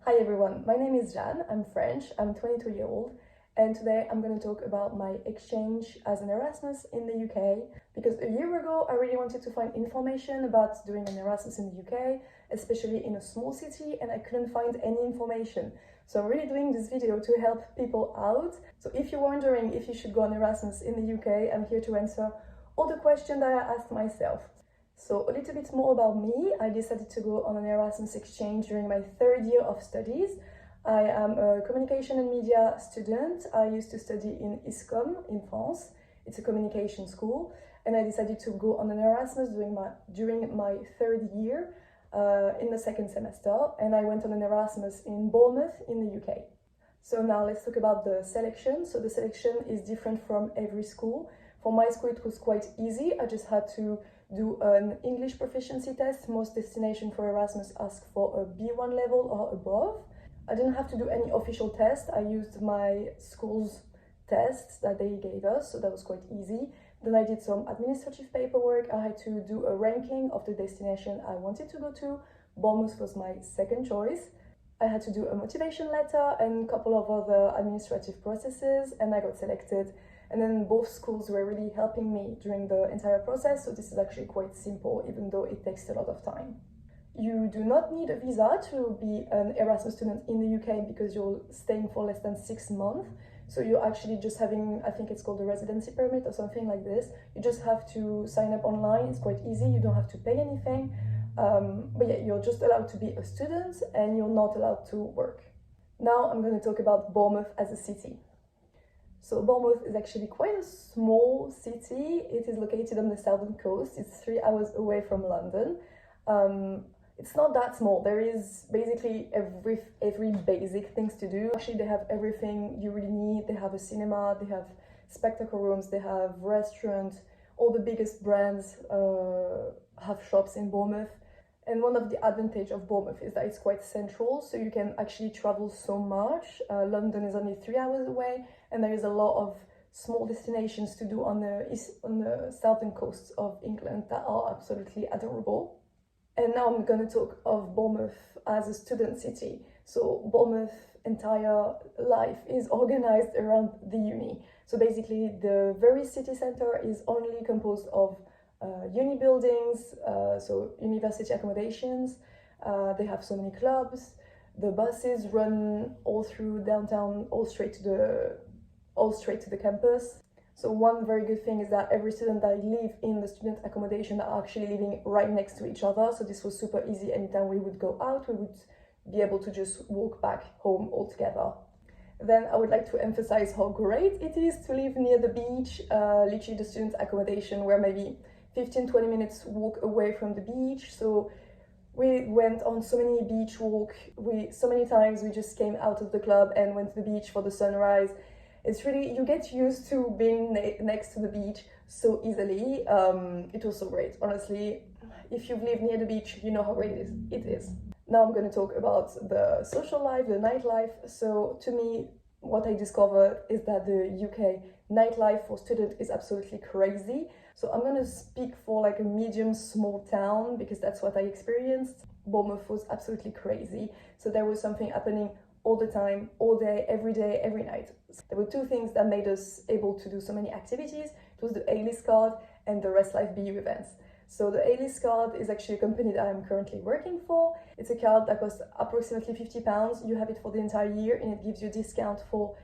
Hi everyone, my name is Jeanne, I'm French, I'm 22 years old, and today I'm going to talk about my exchange as an Erasmus in the UK, because a year ago I really wanted to find information about doing an Erasmus in the UK, especially in a small city, and I couldn't find any information. So I'm really doing this video to help people out. So if you're wondering if you should go on Erasmus in the UK, I'm here to answer all the questions that I asked myself. So a little bit more about me. I decided to go on an Erasmus exchange during my third year of studies. I am a communication and media student. I used to study in ISCOM in France. It's a communication school, and I decided to go on an Erasmus during my third year in the second semester, and I went on an Erasmus in Bournemouth in the UK. So now let's talk about the selection. So the selection is different from every school. For my school it was quite easy. I just had to do an English proficiency test. Most destinations for Erasmus ask for a B1 level or above. I didn't have to do any official test. I used my school's tests that they gave us, so that was quite easy. Then I did some administrative paperwork. I had to do a ranking of the destination I wanted to go to. Bournemouth was my second choice. I had to do a motivation letter and a couple of other administrative processes, and I got selected. And then both schools were really helping me during the entire process, so this is actually quite simple, even though it takes a lot of time. You do not need a visa to be an Erasmus student in the UK because you're staying for less than 6 months. So you're actually just having, I think it's called a residency permit or something like this. You just have to sign up online, it's quite easy, you don't have to pay anything. But yeah, you're just allowed to be a student and you're not allowed to work. Now I'm going to talk about Bournemouth as a city. So Bournemouth is actually quite a small city. It is located on the southern coast. It's 3 hours away from London. It's not that small. There is basically every basic things to do. Actually, they have everything you really need. They have a cinema, they have spectacle rooms, they have restaurants. All the biggest brands have shops in Bournemouth. And one of the advantages of Bournemouth is that it's quite central, so you can actually travel so much. London is only 3 hours away, and there is a lot of small destinations to do on the southern coast of England that are absolutely adorable. And now I'm going to talk of Bournemouth as a student city. So Bournemouth's entire life is organized around the uni. So basically the very city center is only composed of uni buildings, so university accommodations. They have so many clubs. The buses run all through downtown, all straight to the campus. So one very good thing is that every student that live in the student accommodation are actually living right next to each other. So this was super easy. Anytime we would go out, we would be able to just walk back home all together. Then I would like to emphasize how great it is to live near the beach. Literally the student accommodation were maybe 15-20 minutes walk away from the beach. So we went on so many beach walks. So many times we just came out of the club and went to the beach for the sunrise. It's really, you get used to being next to the beach so easily. It was so great. Honestly, if you've lived near the beach, you know how great it is. Now I'm going to talk about the social life, the nightlife. So to me, what I discovered is that the UK nightlife for students is absolutely crazy. So I'm going to speak for like a medium small town because that's what I experienced. Bournemouth was absolutely crazy. So there was something happening all the time, all day, every night. There were two things that made us able to do so many activities. It was the A-list card and the Rest Life BU events. So the A-list card is actually a company that I'm currently working for. It's a card that costs approximately £50. You have it for the entire year and it gives you a discount for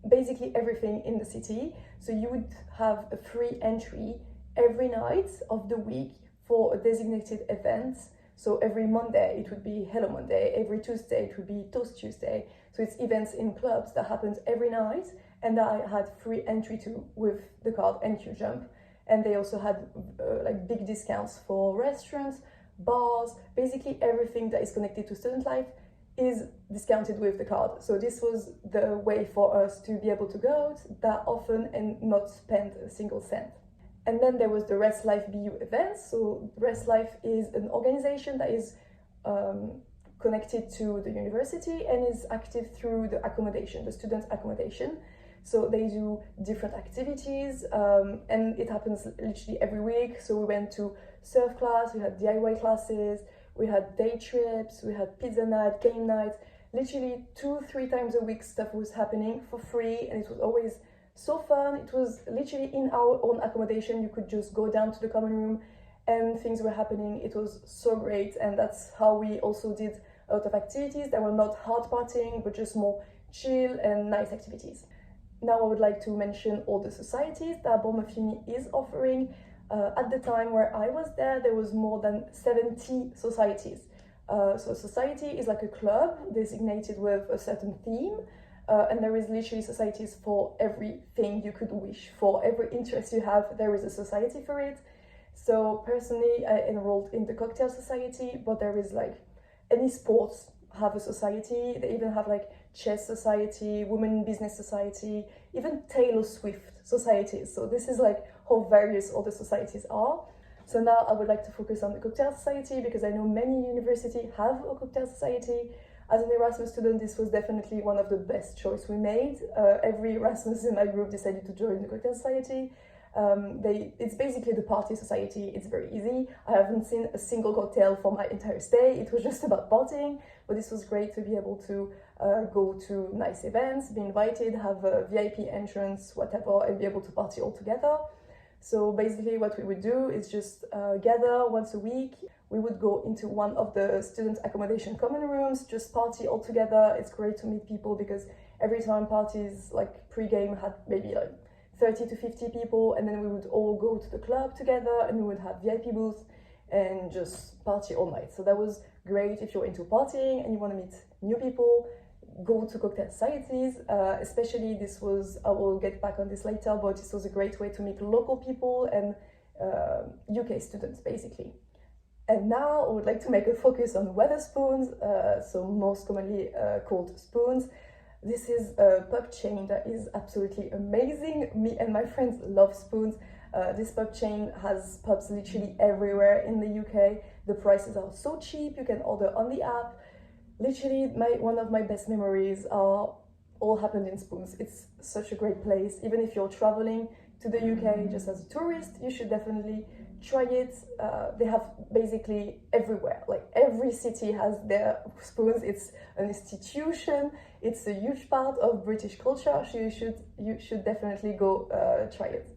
basically everything in the city. So you would have a free entry every night of the week for a designated event. So every Monday it would be Hello Monday, every Tuesday it would be Toast Tuesday. So it's events in clubs that happens every night and that I had free entry to with the card and QJump. And they also had like big discounts for restaurants, bars, basically everything that is connected to student life is discounted with the card. So this was the way for us to be able to go out that often and not spend a single cent. And then there was the Rest Life BU events. So Rest Life is an organization that is connected to the university and is active through the accommodation, the student accommodation. So they do different activities and it happens literally every week. So we went to surf class, we had DIY classes, we had day trips, we had pizza night, game night. literally 2-3 times a week stuff was happening for free, and it was always so fun. It was literally in our own accommodation. You could just go down to the common room and things were happening. It was so great, and that's how we also did a lot of activities that were not hard partying but just more chill and nice activities. Now I would like to mention all the societies that Bournemouth Uni is offering. At the time where I was there was more than 70 societies. So a society is like a club designated with a certain theme, and there is literally societies for everything you could wish for. Every interest you have, there is a society for it. So personally, I enrolled in the cocktail society, but there is like any sports have a society. They even have like chess society, women business society, even Taylor Swift societies. So this is like how various all the societies are. So now I would like to focus on the cocktail society because I know many universities have a cocktail society. As an Erasmus student, this was definitely one of the best choice we made. Every Erasmus in my group decided to join the cocktail society. It's basically the party society. It's very easy. I haven't seen a single cocktail for my entire stay. It was just about partying, but this was great to be able to go to nice events, be invited, have a VIP entrance, whatever, and be able to party all together. So basically what we would do is just gather once a week. We would go into one of the student accommodation common rooms, just party all together. It's great to meet people because every time parties like pre-game had maybe like 30 to 50 people, and then we would all go to the club together and we would have VIP booths and just party all night. So that was great if you're into partying and you want to meet new people. Go to cocktail societies, especially this was, I will get back on this later, but this was a great way to meet local people and UK students basically. And now I would like to make a focus on Wetherspoons, so most commonly called Spoons. This is a pub chain that is absolutely amazing. Me and my friends love Spoons. This pub chain has pubs literally everywhere in the UK. The prices are so cheap, you can order on the app. Literally, one of my best memories are all happened in Spoons. It's such a great place. Even if you're traveling to the UK just as a tourist, you should definitely try it. They have basically everywhere. Like every city has their Spoons. It's an institution. It's a huge part of British culture. So you should definitely go try it.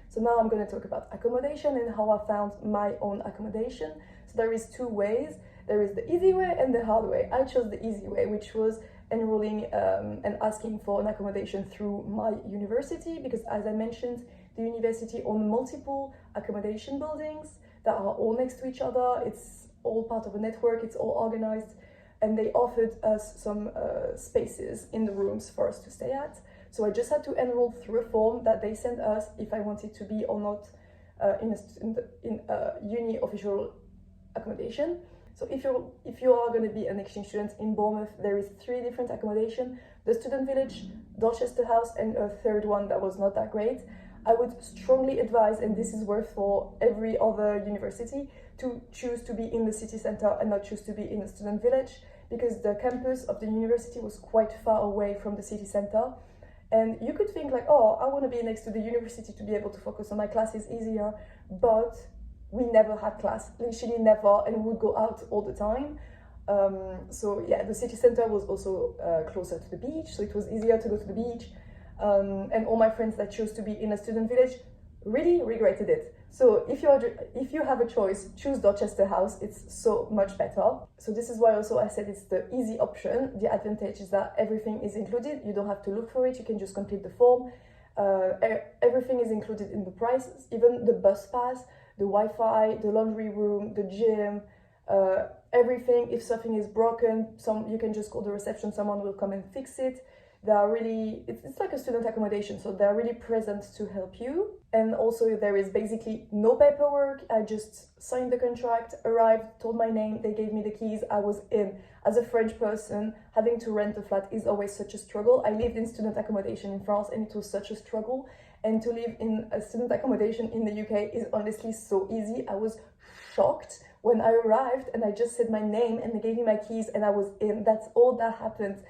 So now I'm going to talk about accommodation and how I found my own accommodation. So there is two ways. There is the easy way and the hard way. I chose the easy way, which was enrolling and asking for an accommodation through my university, because as I mentioned, the university owns multiple accommodation buildings that are all next to each other. It's all part of a network, it's all organized, and they offered us some spaces in the rooms for us to stay at. So I just had to enroll through a form that they sent us if I wanted to be or not in a uni official accommodation. So if you are going to be an exchange student in Bournemouth, there is 3 different accommodation: the Student Village, Dorchester House, and a third one that was not that great. I would strongly advise, and this is worth for every other university, to choose to be in the city centre and not choose to be in the Student Village, because the campus of the university was quite far away from the city centre. And you could think like, oh, I want to be next to the university to be able to focus on my classes easier, but we never had class, literally never, and we would go out all the time. So yeah, the city centre was also closer to the beach, so it was easier to go to the beach. And all my friends that chose to be in a student village really regretted it. So if you have a choice, choose Dorchester House. It's so much better. So this is why also I said it's the easy option. The advantage is that everything is included. You don't have to look for it. You can just complete the form. Everything is included in the prices, even the bus pass, the Wi-Fi, the laundry room, the gym, everything. If something is broken, you can just call the reception, someone will come and fix it. They are really, it's like a student accommodation, so they're really present to help you. And also there is basically no paperwork. I just signed the contract, arrived, told my name, they gave me the keys, I was in. As a French person, having to rent a flat is always such a struggle. I lived in student accommodation in France and it was such a struggle. And to live in a student accommodation in the UK is honestly so easy. I was shocked when I arrived and I just said my name and they gave me my keys and I was in. That's all that happened.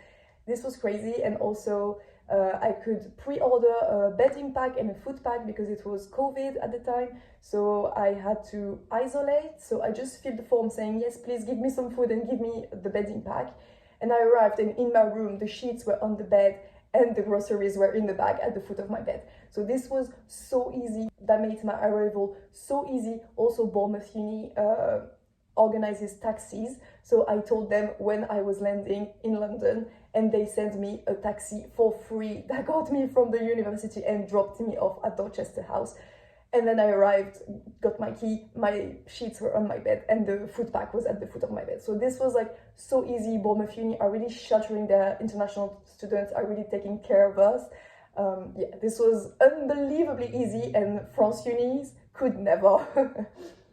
This was crazy. And also I could pre-order a bedding pack and a food pack because it was COVID at the time. So I had to isolate. So I just filled the form saying, yes, please give me some food and give me the bedding pack. And I arrived, and in my room, the sheets were on the bed and the groceries were in the bag at the foot of my bed. So this was so easy. That made my arrival so easy. Also, Bournemouth Uni organizes taxis. So I told them when I was landing in London, and they sent me a taxi for free that got me from the university and dropped me off at Dorchester House. And then I arrived, got my key, my sheets were on my bed, and the food pack was at the foot of my bed. So this was like so easy. Bournemouth Uni are really sheltering their international students, are really taking care of us. Yeah, this was unbelievably easy, and France unis could never.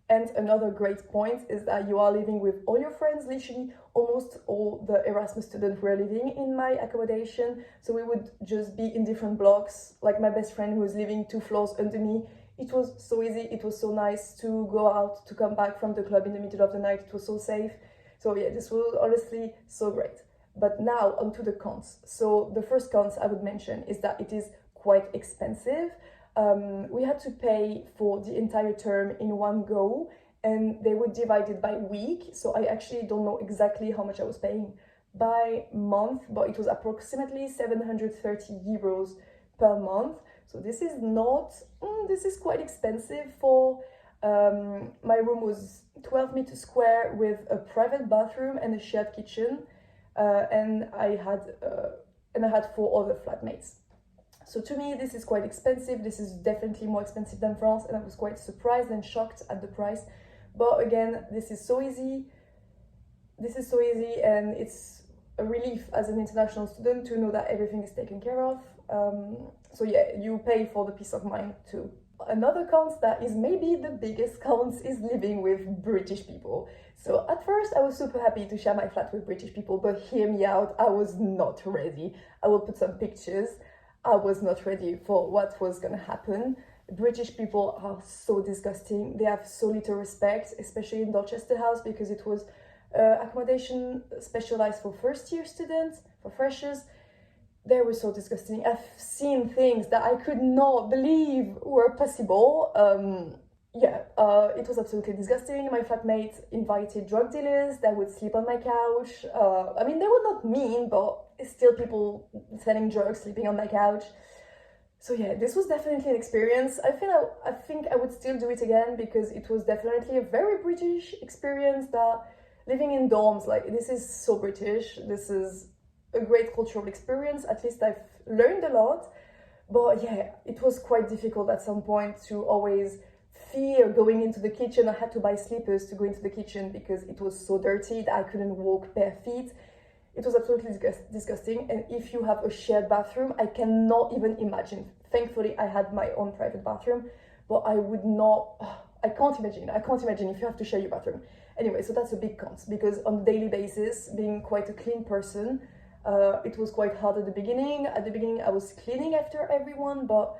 And another great point is that you are living with all your friends. Literally, almost all the Erasmus students were living in my accommodation. So we would just be in different blocks. Like my best friend who was living 2 floors under me. It was so easy. It was so nice to go out, to come back from the club in the middle of the night. It was so safe. So yeah, this was honestly so great. But now onto the cons. So the first cons I would mention is that it is quite expensive. We had to pay for the entire term in one go, and they would divide it by week. So I actually don't know exactly how much I was paying by month, but it was approximately 730 euros per month. So this is not, this is quite expensive for, my room was 12 meters square with a private bathroom and a shared kitchen. And I had 4 other flatmates. So to me, this is quite expensive. This is definitely more expensive than France, and I was quite surprised and shocked at the price. But again, this is so easy. This is so easy, and it's a relief as an international student to know that everything is taken care of. So yeah, you pay for the peace of mind too. Another cons that is maybe the biggest cons is living with British people. So at first I was super happy to share my flat with British people, but hear me out, I was not ready. I will put some pictures. I was not ready for what was gonna happen. British people are so disgusting. They have so little respect, especially in Dorchester House, because it was accommodation specialized for first-year students, for freshers. They were so disgusting. I've seen things that I could not believe were possible. It was absolutely disgusting. My flatmate invited drug dealers that would sleep on my couch. I mean, they were not mean, but still people selling drugs, sleeping on my couch. So yeah, this was definitely an experience. I think I would still do it again, because it was definitely a very British experience. That living in dorms, like, this is so British. This is a great cultural experience. At least I've learned a lot. But yeah, it was quite difficult at some point to always fear going into the kitchen. I had to buy slippers to go into the kitchen because it was so dirty that I couldn't walk bare feet. It was absolutely disgusting. And if you have a shared bathroom, I cannot even imagine. Thankfully, I had my own private bathroom, but I can't imagine if you have to share your bathroom. Anyway, so that's a big cons, because on a daily basis, being quite a clean person, it was quite hard at the beginning. At the beginning, I was cleaning after everyone, but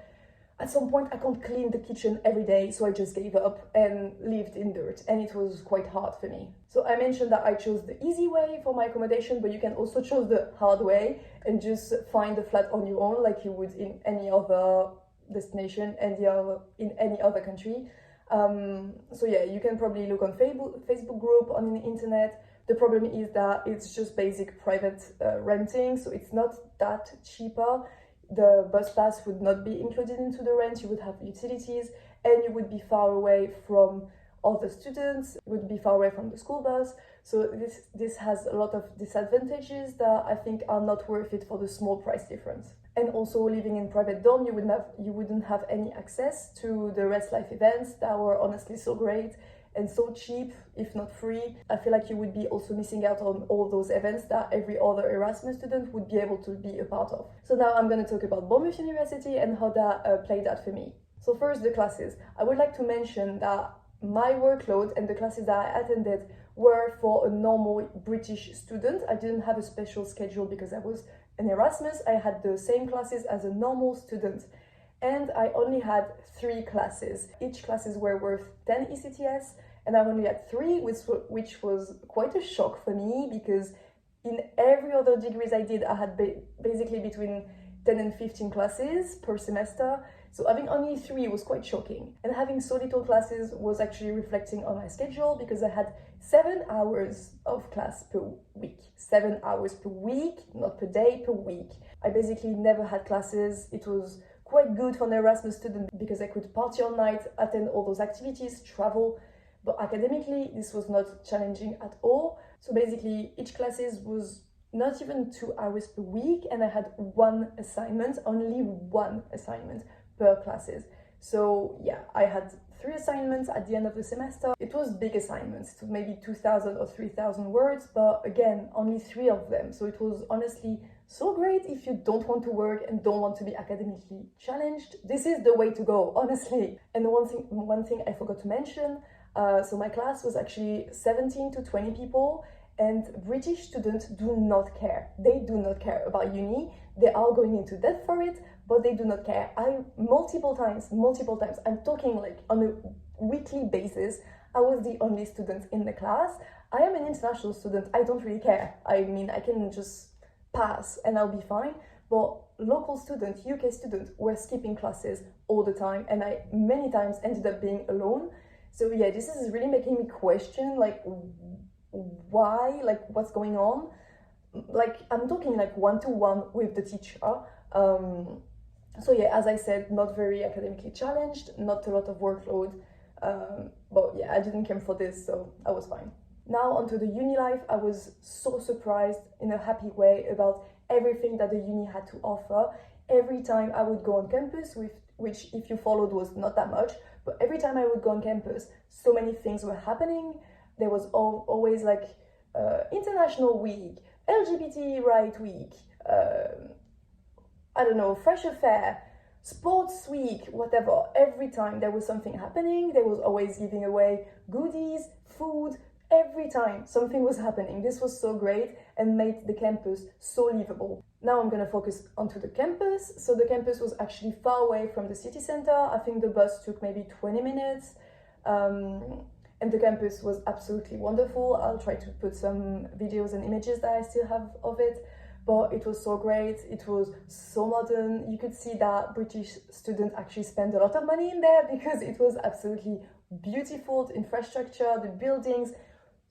at some point I can't clean the kitchen every day, so I just gave up and lived in dirt, and it was quite hard for me. So I mentioned that I chose the easy way for my accommodation, but you can also choose the hard way and just find a flat on your own, like you would in any other destination and in any other country. So yeah, you can probably look on Facebook group on the internet. The problem is that it's just basic private renting, so it's not that cheaper. The bus pass would not be included into the rent. You would have utilities, and you would be far away from other students. You would be far away from the school bus. So this has a lot of disadvantages that I think are not worth it for the small price difference. And also, living in private dorm, you wouldn't have any access to the Rest Life events that were honestly so great and so cheap, if not free. I feel like you would be also missing out on all those events that every other Erasmus student would be able to be a part of. So now I'm going to talk about Bournemouth University and how that played out for me. So first, the classes. I would like to mention that my workload and the classes that I attended were for a normal British student. I didn't have a special schedule because I was an Erasmus. I had the same classes as a normal student. And I only had 3 classes. Each classes were worth 10 ECTS, and I only had 3, which was quite a shock for me, because in every other degrees I did, I had basically between 10 and 15 classes per semester. So having only 3 was quite shocking. And having so little classes was actually reflecting on my schedule because I had 7 hours of class per week. 7 hours per week, not per day, per week. I basically never had classes. It was quite good for an Erasmus student because I could party all night, attend all those activities, travel. But academically, this was not challenging at all. So basically, each classes was not even 2 hours per week, and I had 1 assignment, only 1 assignment per classes. So yeah, I had 3 assignments at the end of the semester. It was big assignments, it was maybe 2,000 or 3,000 words, but again, only 3 of them. So it was honestly so great if you don't want to work and don't want to be academically challenged. This is the way to go, honestly. And one thing I forgot to mention, so my class was actually 17 to 20 people, and British students do not care. They do not care about uni. They are going into debt for it, but they do not care. Multiple times, I'm talking like on a weekly basis, I was the only student in the class. I am an international student, I don't really care. I mean, I can just pass and I'll be fine. But local students, UK students, were skipping classes all the time, and I many times ended up being alone. So yeah, this is really making me question, like, why, like, what's going on? Like, I'm talking like one-to-one with the teacher. So yeah, as I said, not very academically challenged, not a lot of workload, but yeah, I didn't come for this, so I was fine. Now onto the uni life. I was so surprised in a happy way about everything that the uni had to offer. Every time I would go on campus, which if you followed was not that much, but every time I would go on campus, so many things were happening. There was always like International Week, LGBT Right Week, I don't know, Fresh Affair, Sports Week, whatever. Every time there was something happening, there was always giving away goodies, food. Every time something was happening. This was so great and made the campus so livable. Now I'm going to focus onto the campus. So the campus was actually far away from the city center. I think the bus took maybe 20 minutes. And the campus was absolutely wonderful. I'll try to put some videos and images that I still have of it. But it was so great. It was so modern. You could see that British students actually spend a lot of money in there because it was absolutely beautiful. The infrastructure, the buildings.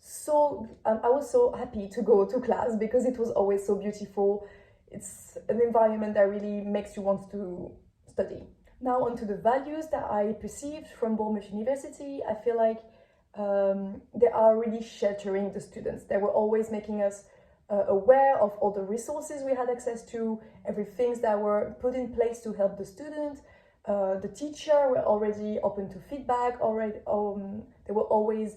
So I was so happy to go to class because it was always so beautiful. It's an environment that really makes you want to study. Now onto the values that I perceived from Bournemouth University. I feel like they are really sheltering the students. They were always making us aware of all the resources we had access to, everything that were put in place to help the student. The teacher were already open to feedback. They were always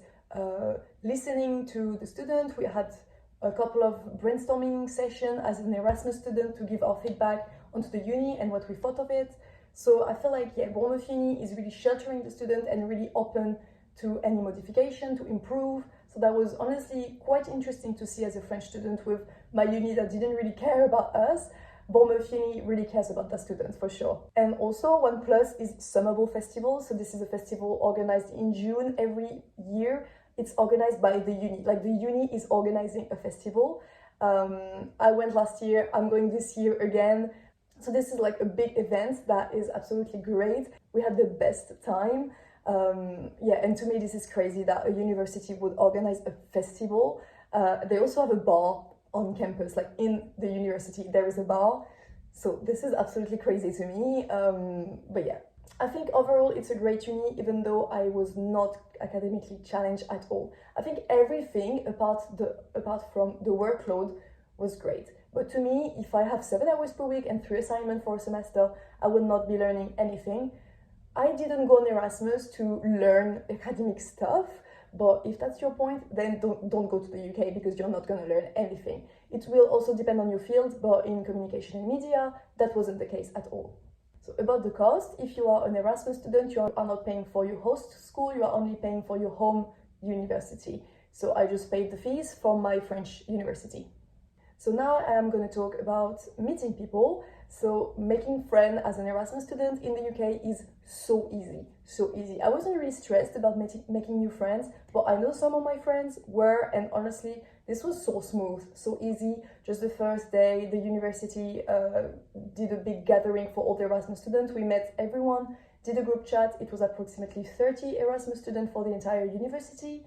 listening to the student. We had a couple of brainstorming sessions as an Erasmus student to give our feedback onto the uni and what we thought of it. So I feel like, yeah, Bournemouth Uni is really sheltering the student and really open to any modification, to improve. So that was honestly quite interesting to see as a French student with my uni that didn't really care about us. Bournemouth Uni really cares about the students for sure. And also one plus is Summerbowl Festival. So this is a festival organized in June every year. It's organized by the uni, like the uni is organizing a festival. I went last year, I'm going this year again. So this is like a big event that is absolutely great. We had the best time. Yeah, and to me this is crazy that a university would organize a festival. They also have a bar on campus, like in the university there is a bar. So this is absolutely crazy to me. But yeah, I think overall it's a great uni, even though I was not academically challenged at all. I think everything apart from the workload was great. But to me, if I have 7 hours per week and 3 assignments for a semester, I will not be learning anything. I didn't go on Erasmus to learn academic stuff, but if that's your point, then don't go to the UK because you're not going to learn anything. It will also depend on your field, but in communication and media, that wasn't the case at all. So about the cost, if you are an Erasmus student, you are not paying for your host school, you are only paying for your home university. So I just paid the fees from my French university. So now I am going to talk about meeting people. So making friends as an Erasmus student in the UK is so easy, so easy. I wasn't really stressed about making new friends, but I know some of my friends were, and honestly, This was so smooth, so easy. Just the first day, the university did a big gathering for all the Erasmus students. We met everyone, did a group chat. It was approximately 30 Erasmus students for the entire university.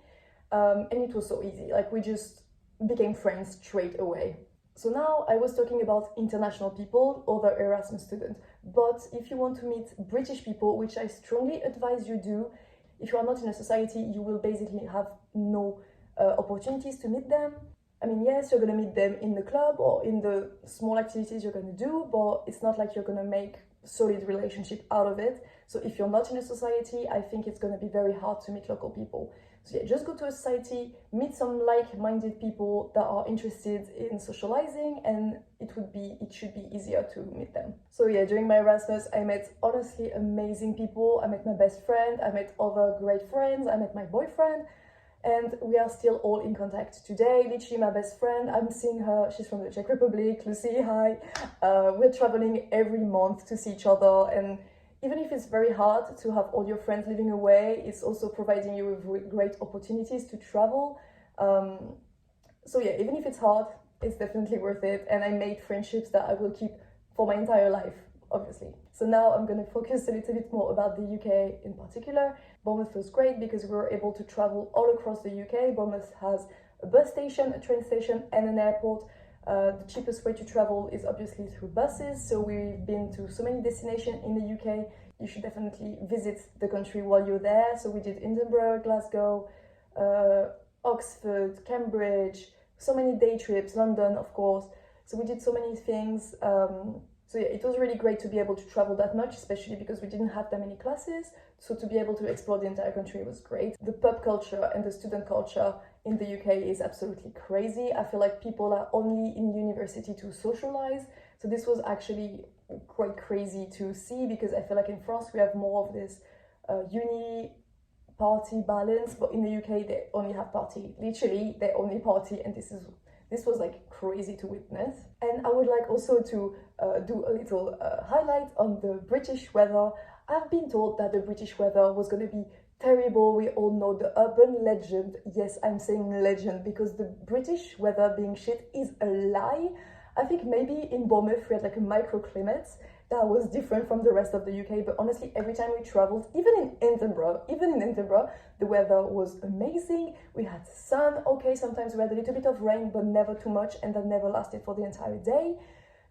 And it was so easy. Like, we just became friends straight away. So now I was talking about international people, other Erasmus students. But if you want to meet British people, which I strongly advise you do, if you are not in a society, you will basically have no opportunities to meet them. I mean, yes, you're going to meet them in the club or in the small activities you're going to do, but it's not like you're going to make solid relationship out of it. So if you're not in a society, I think it's going to be very hard to meet local people. So yeah, just go to a society, meet some like-minded people that are interested in socializing, and it should be easier to meet them. So yeah, during my Erasmus, I met honestly amazing people. I met my best friend, I met other great friends, I met my boyfriend, and we are still all in contact today. Literally my best friend, I'm seeing her, she's from the Czech Republic, Lucy, hi. We're traveling every month to see each other, and even if it's very hard to have all your friends living away, it's also providing you with great opportunities to travel. So yeah, even if it's hard, it's definitely worth it. And I made friendships that I will keep for my entire life, obviously. So now I'm going to focus a little bit more about the UK in particular. Bournemouth was great because we were able to travel all across the UK. Bournemouth has a bus station, a train station, and an airport. The cheapest way to travel is obviously through buses, so we've been to so many destinations in the UK. You should definitely visit the country while you're there. So we did Edinburgh, Glasgow, Oxford, Cambridge, so many day trips, London of course. So we did so many things. So yeah, it was really great to be able to travel that much, especially because we didn't have that many classes. So to be able to explore the entire country was great. The pub culture and the student culture in the UK is absolutely crazy. I feel like people are only in university to socialize. So this was actually quite crazy to see, because I feel like in France we have more of this uni party balance, but in the UK they only have party. Literally, they only party, and this was like crazy to witness. And I would like also to do a little highlight on the British weather. I've been told that the British weather was going to be terrible. We all know the urban legend. Yes, I'm saying legend because the British weather being shit is a lie. I think maybe in Bournemouth we had like a microclimate that was different from the rest of the UK, but honestly every time we traveled, even in Edinburgh, the weather was amazing. We had sun, okay, sometimes we had a little bit of rain, but never too much, and that never lasted for the entire day.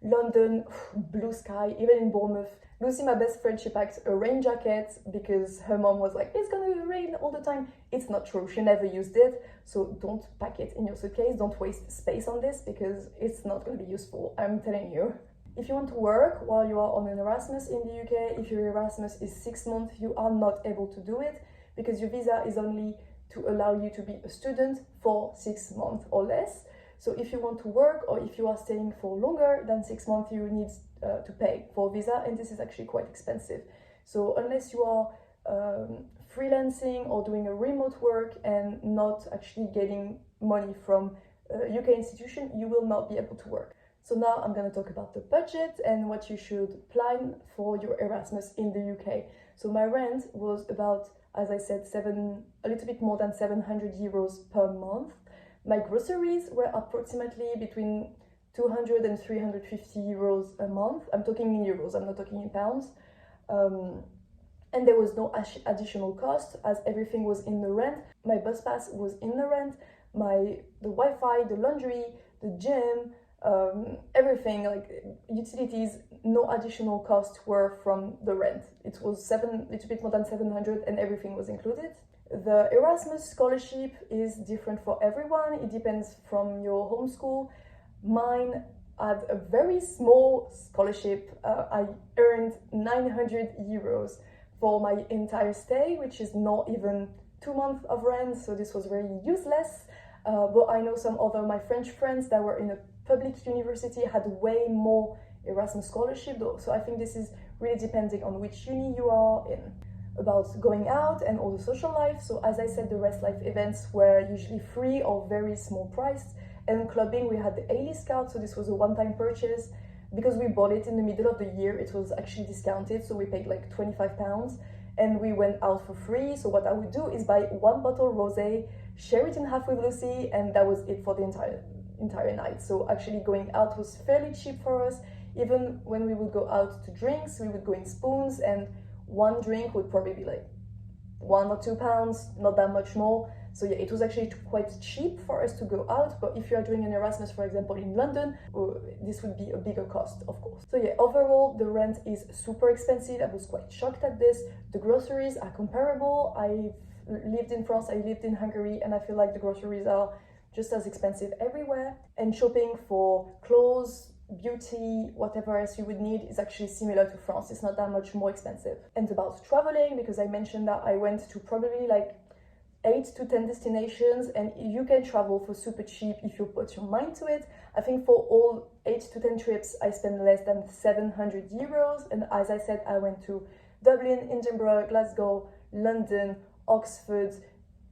London, blue sky. Even in Bournemouth, Lucy, my best friend, she packed a rain jacket because her mom was like, it's gonna rain all the time. It's not true, she never used it, so don't pack it in your suitcase. Don't waste space on this because it's not gonna be useful, I'm telling you. If you want to work while you are on an Erasmus in the UK, if your Erasmus is 6 months, you are not able to do it because your visa is only to allow you to be a student for 6 months or less. So if you want to work or if you are staying for longer than 6 months, you need to pay for a visa, and this is actually quite expensive. So unless you are freelancing or doing a remote work and not actually getting money from a UK institution, you will not be able to work. So now I'm going to talk about the budget and what you should plan for your Erasmus in the UK. So my rent was about, as I said, a little bit more than 700 euros per month. My groceries were approximately between 200 and 350 euros a month. I'm talking in euros, I'm not talking in pounds. And there was no additional cost as everything was in the rent. My bus pass was in the rent, the Wi-Fi, the laundry, the gym, everything, like utilities, no additional costs were from the rent. It was a little bit more than 700 and everything was included. The Erasmus scholarship is different for everyone. It depends from your home school. Mine had a very small scholarship. I earned 900 euros for my entire stay, which is not even 2 months of rent, so this was very useless. But I know some other my French friends that were in a public university had way more Erasmus scholarship, so I think this is really depending on which uni you are in. About going out and all the social life, so as I said, the rest life events were usually free or very small priced, and clubbing, we had the A-list card, so this was a one-time purchase. Because we bought it in the middle of the year, it was actually discounted, so we paid like £25 and we went out for free. So what I would do is buy one bottle rosé, share it in half with Lucy, and that was it for the entire night. So actually going out was fairly cheap for us. Even when we would go out to drinks, we would go in spoons, and one drink would probably be like £1 or £2, not that much more. So yeah, it was actually quite cheap for us to go out, but if you are doing an Erasmus, for example, in London, this would be a bigger cost, of course. So yeah, overall, the rent is super expensive. I was quite shocked at this. The groceries are comparable. I've lived in France, I lived in Hungary, and I feel like the groceries are just as expensive everywhere. And shopping for clothes, beauty, whatever else you would need is actually similar to France. It's not that much more expensive. And about traveling, because I mentioned that I went to probably like 8 to 10 destinations, and you can travel for super cheap if you put your mind to it. I think for all 8 to 10 trips, I spent less than €700. And as I said, I went to Dublin, Edinburgh, Glasgow, London, Oxford,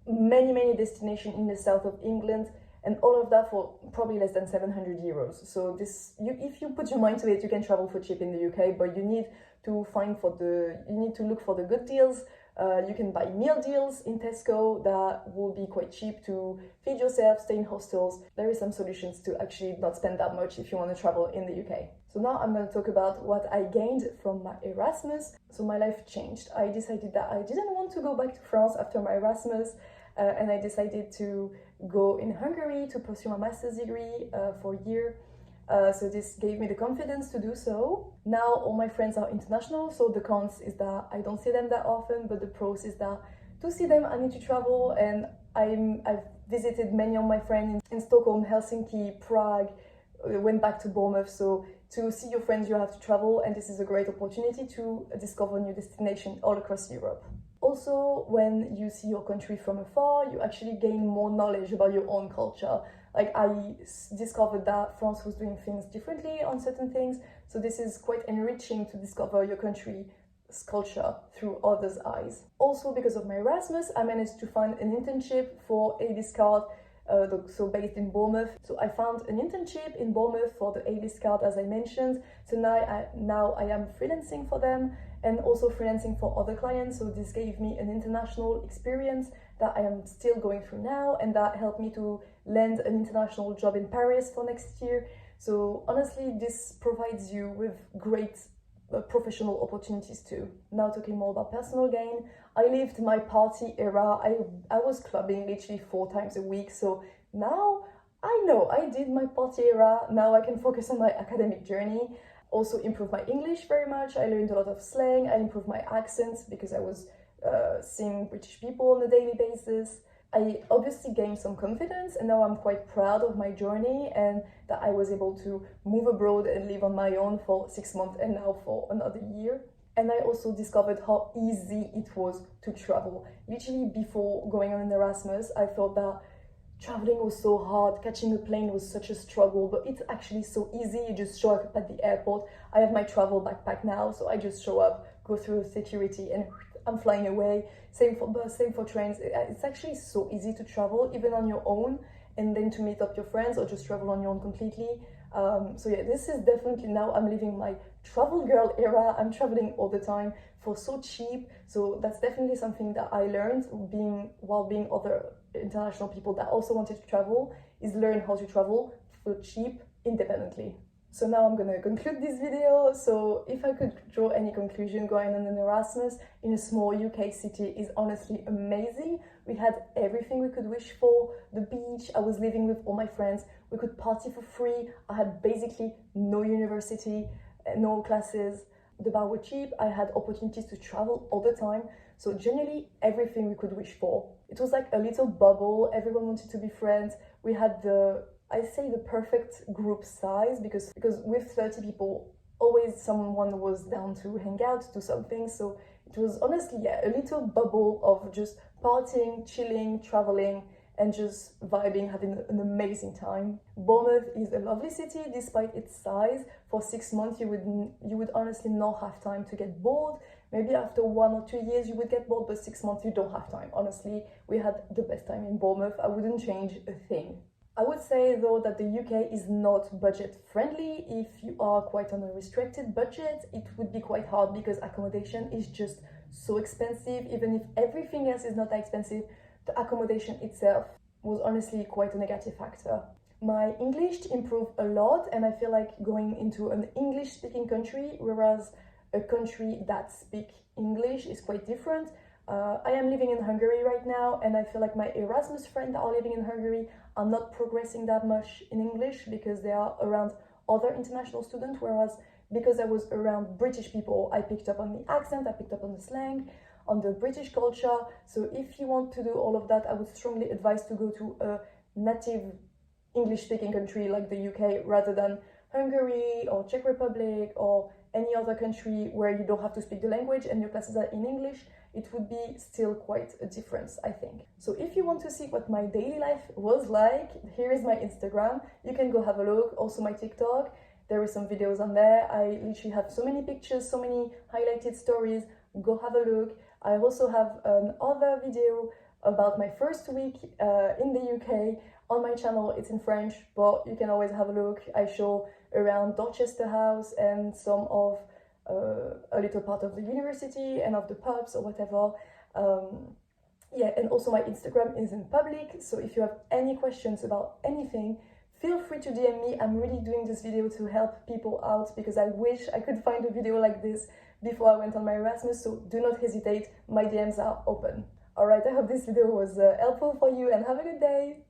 many destinations in the south of England, and all of that for probably less than €700. So if you put your mind to it, you can travel for cheap in the UK, but you need to look for the good deals. You can buy meal deals in Tesco that will be quite cheap to feed yourself, stay in hostels. There is some solutions to actually not spend that much if you want to travel in the UK. So now I'm going to talk about what I gained from my Erasmus. So my life changed. I decided that I didn't want to go back to France after my Erasmus, and I decided to go in Hungary to pursue my master's degree for a year. So this gave me the confidence to do so. Now all my friends are international, so the cons is that I don't see them that often, but the pros is that to see them I need to travel, and I've visited many of my friends in Stockholm, Helsinki, Prague, went back to Bournemouth. So to see your friends you have to travel, and this is a great opportunity to discover new destinations all across Europe. Also, when you see your country from afar, you actually gain more knowledge about your own culture. Like I discovered that France was doing things differently on certain things, so this is quite enriching to discover your country's culture through others' eyes. Also, because of my Erasmus, I managed to find an internship for A-list card, so based in Bournemouth. So I found an internship in Bournemouth for the A-list card, as I mentioned. So now I am freelancing for them and also freelancing for other clients. So this gave me an international experience that I am still going through now, and that helped me to land an international job in Paris for next year. So honestly, this provides you with great professional opportunities too. Now talking more about personal gain, I lived my party era. I was clubbing literally 4 times a week. So now I know I did my party era. Now I can focus on my academic journey. Also improve my English very much. I learned a lot of slang. I improved my accents because I was seeing British people on a daily basis. I obviously gained some confidence, and now I'm quite proud of my journey and that I was able to move abroad and live on my own for 6 months and now for another year. And I also discovered how easy it was to travel. Literally before going on an Erasmus, I thought that traveling was so hard, catching a plane was such a struggle, but it's actually so easy. You just show up at the airport. I have my travel backpack now, so I just show up, go through security, and I'm flying away. Same for bus, same for trains. It's actually so easy to travel, even on your own, and then to meet up your friends or just travel on your own completely. So yeah, this is definitely, now I'm living my travel girl era. I'm traveling all the time for so cheap. So that's definitely something that I learned while being other international people that also wanted to travel, is learn how to travel for cheap independently. So now I'm gonna conclude this video. So if I could draw any conclusion, going on an Erasmus in a small UK city is honestly amazing. We had everything we could wish for. The beach, I was living with all my friends. We could party for free. I had basically no university, no classes. The bar were cheap. I had opportunities to travel all the time. So generally everything we could wish for. It was like a little bubble. Everyone wanted to be friends. We had the perfect group size because with 30 people, always someone was down to hang out, do something. So it was honestly a little bubble of just partying, chilling, traveling, and just vibing, having an amazing time. Bournemouth is a lovely city despite its size. For 6 months you would honestly not have time to get bored. Maybe after 1 or 2 years you would get bored, but 6 months you don't have time. Honestly, we had the best time in Bournemouth. I wouldn't change a thing. I would say though that the UK is not budget friendly. If you are quite on a restricted budget, it would be quite hard because accommodation is just so expensive. Even if everything else is not that expensive, the accommodation itself was honestly quite a negative factor. My English improved a lot, and I feel like going into an English-speaking country, whereas a country that speaks English is quite different. I am living in Hungary right now, and I feel like my Erasmus friends that are living in Hungary are not progressing that much in English because they are around other international students, whereas because I was around British people, I picked up on the accent, I picked up on the slang, on the British culture. So if you want to do all of that, I would strongly advise to go to a native English-speaking country like the UK rather than Hungary or Czech Republic or any other country where you don't have to speak the language and your classes are in English. It would be still quite a difference, I think. So if you want to see what my daily life was like, here is my Instagram. You can go have a look. Also my TikTok. There are some videos on there. I literally have so many pictures, so many highlighted stories. Go have a look. I also have another video about my first week in the UK on my channel. It's in French, but you can always have a look. I show around Dorchester House and some of a little part of the university and of the pubs or whatever. Yeah, and also my Instagram is in public, so if you have any questions about anything, feel free to DM me. I'm really doing this video to help people out because I wish I could find a video like this before I went on my Erasmus, so do not hesitate, my DMs are open. Alright, I hope this video was helpful for you and have a good day!